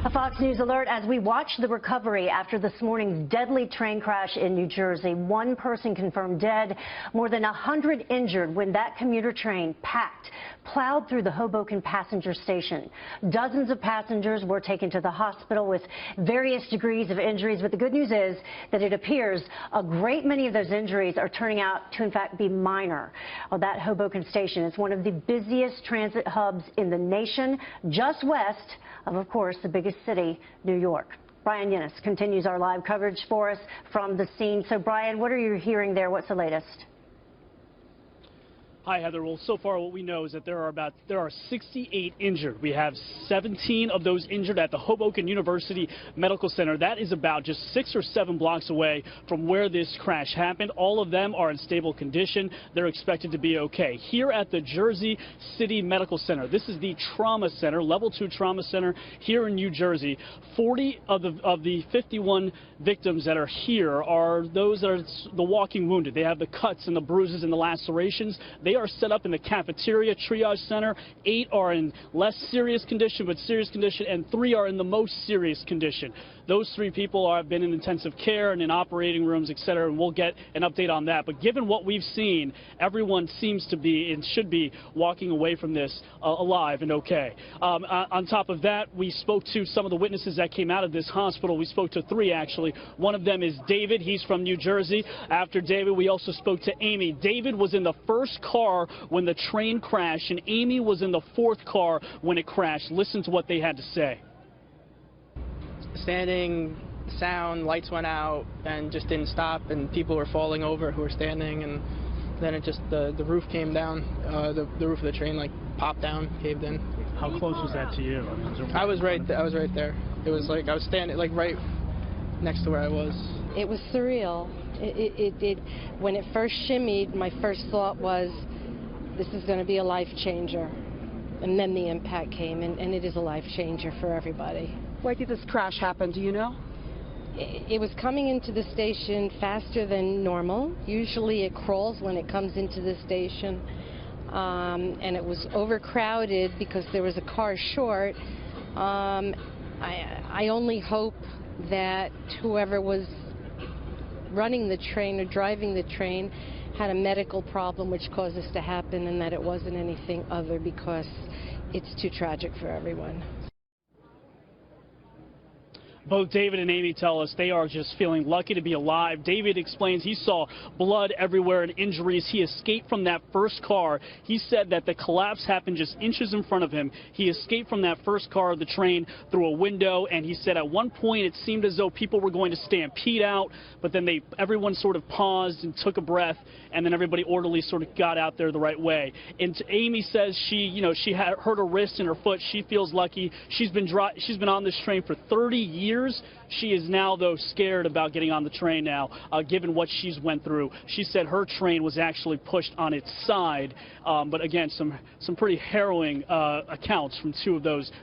A Fox News alert as we watch the recovery after this morning's deadly train crash in New Jersey. One person confirmed dead, more than 100 injured when that commuter train, packed, plowed through the Hoboken passenger station. Dozens of passengers were taken to the hospital with various degrees of injuries, but the good news is that it appears a great many of those injuries are turning out to in fact be minor. Well, that Hoboken station is one of the busiest transit hubs in the nation, just west of course, the biggest city, New York. Brian Yennis continues our live coverage for us from the scene. So, Brian, what are you hearing there? What's the latest? Hi, Heather. Well, so far what we know is that there are 68 injured. We have 17 of those injured at the Hoboken University Medical Center. That is about just 6 or 7 blocks away from where this crash happened. All of them are in stable condition. They're expected to be okay. Here at the Jersey City Medical Center, this is the trauma center, level 2 trauma center here in New Jersey. 40 of the 51 victims that are here are those that are the walking wounded. They have the cuts and the bruises and the lacerations. They are set up in the cafeteria triage center. 8 are in less serious condition, but serious condition, and 3 are in the most serious condition. Those 3 people have been in intensive care and in operating rooms, etc., and we'll get an update on that. But given what we've seen, everyone seems to be and should be walking away from this alive and okay. On top of that, we spoke to some of the witnesses that came out of this hospital. We spoke to 3, actually. One of them is David. He's from New Jersey. After David, we also spoke to Amy. David was in the first car when the train crashed, and Amy was in the 4th car when it crashed. Listen to what they had to say. Standing, sound, lights went out and just didn't stop, and people were falling over who were standing, and then it just the roof came down, the roof of the train like popped down, caved in. How close was that to you? I was right there. It was like I was standing like right next to where I was. It was surreal. When it first shimmied, my first thought was, this is going to be a life changer. And then the impact came, and it is a life changer for everybody. Why did this crash happen? Do you know? It was coming into the station faster than normal. Usually it crawls when it comes into the station. And it was overcrowded because there was a car short. I only hope that whoever was running the train or driving the train had a medical problem which caused this to happen, and that it wasn't anything other, because it's too tragic for everyone. Both David and Amy tell us they are just feeling lucky to be alive. David explains he saw blood everywhere and injuries. He escaped from that first car. He said that the collapse happened just inches in front of him. He escaped from that first car of the train through a window, and he said at one point it seemed as though people were going to stampede out, but then everyone sort of paused and took a breath, and then everybody orderly sort of got out there the right way. And Amy says she had hurt her wrist and her foot. She feels lucky. She's been on this train for 30 years. She is now, though, scared about getting on the train now, given what she's went through. She said her train was actually pushed on its side. But again, some pretty harrowing accounts from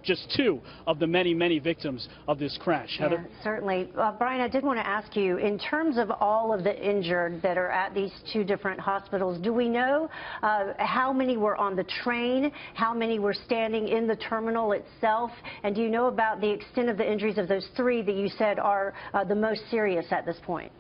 just two of the many, many victims of this crash. Heather? Yeah, certainly. Brian, I did want to ask you, in terms of all of the injured that are at these 2 different hospitals, do we know how many were on the train, how many were standing in the terminal itself, and do you know about the extent of the injuries of those 3 that you said are the most serious at this point?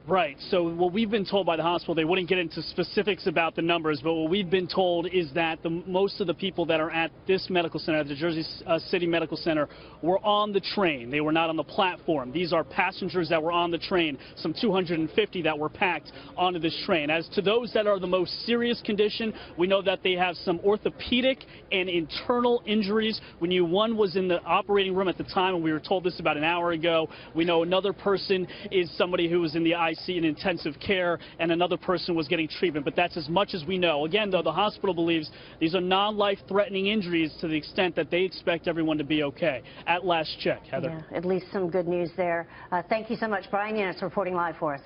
Right. So what we've been told by the hospital, they wouldn't get into specifics about the numbers, but what we've been told is that most of the people that are at this medical center, at the Jersey City Medical Center, were on the train. They were not on the platform. These are passengers that were on the train, some 250 that were packed onto this train. As to those that are the most serious condition, we know that they have some orthopedic and internal injuries. We knew one was in the operating room at the time, and we were told this about an hour ago. We know another person is somebody who was in the ICU in intensive care, and another person was getting treatment, but that's as much as we know. Again, though, the hospital believes these are non-life-threatening injuries to the extent that they expect everyone to be okay. At last check, Heather. Yeah, at least some good news there. Thank you so much, Brian Yennis, reporting live for us.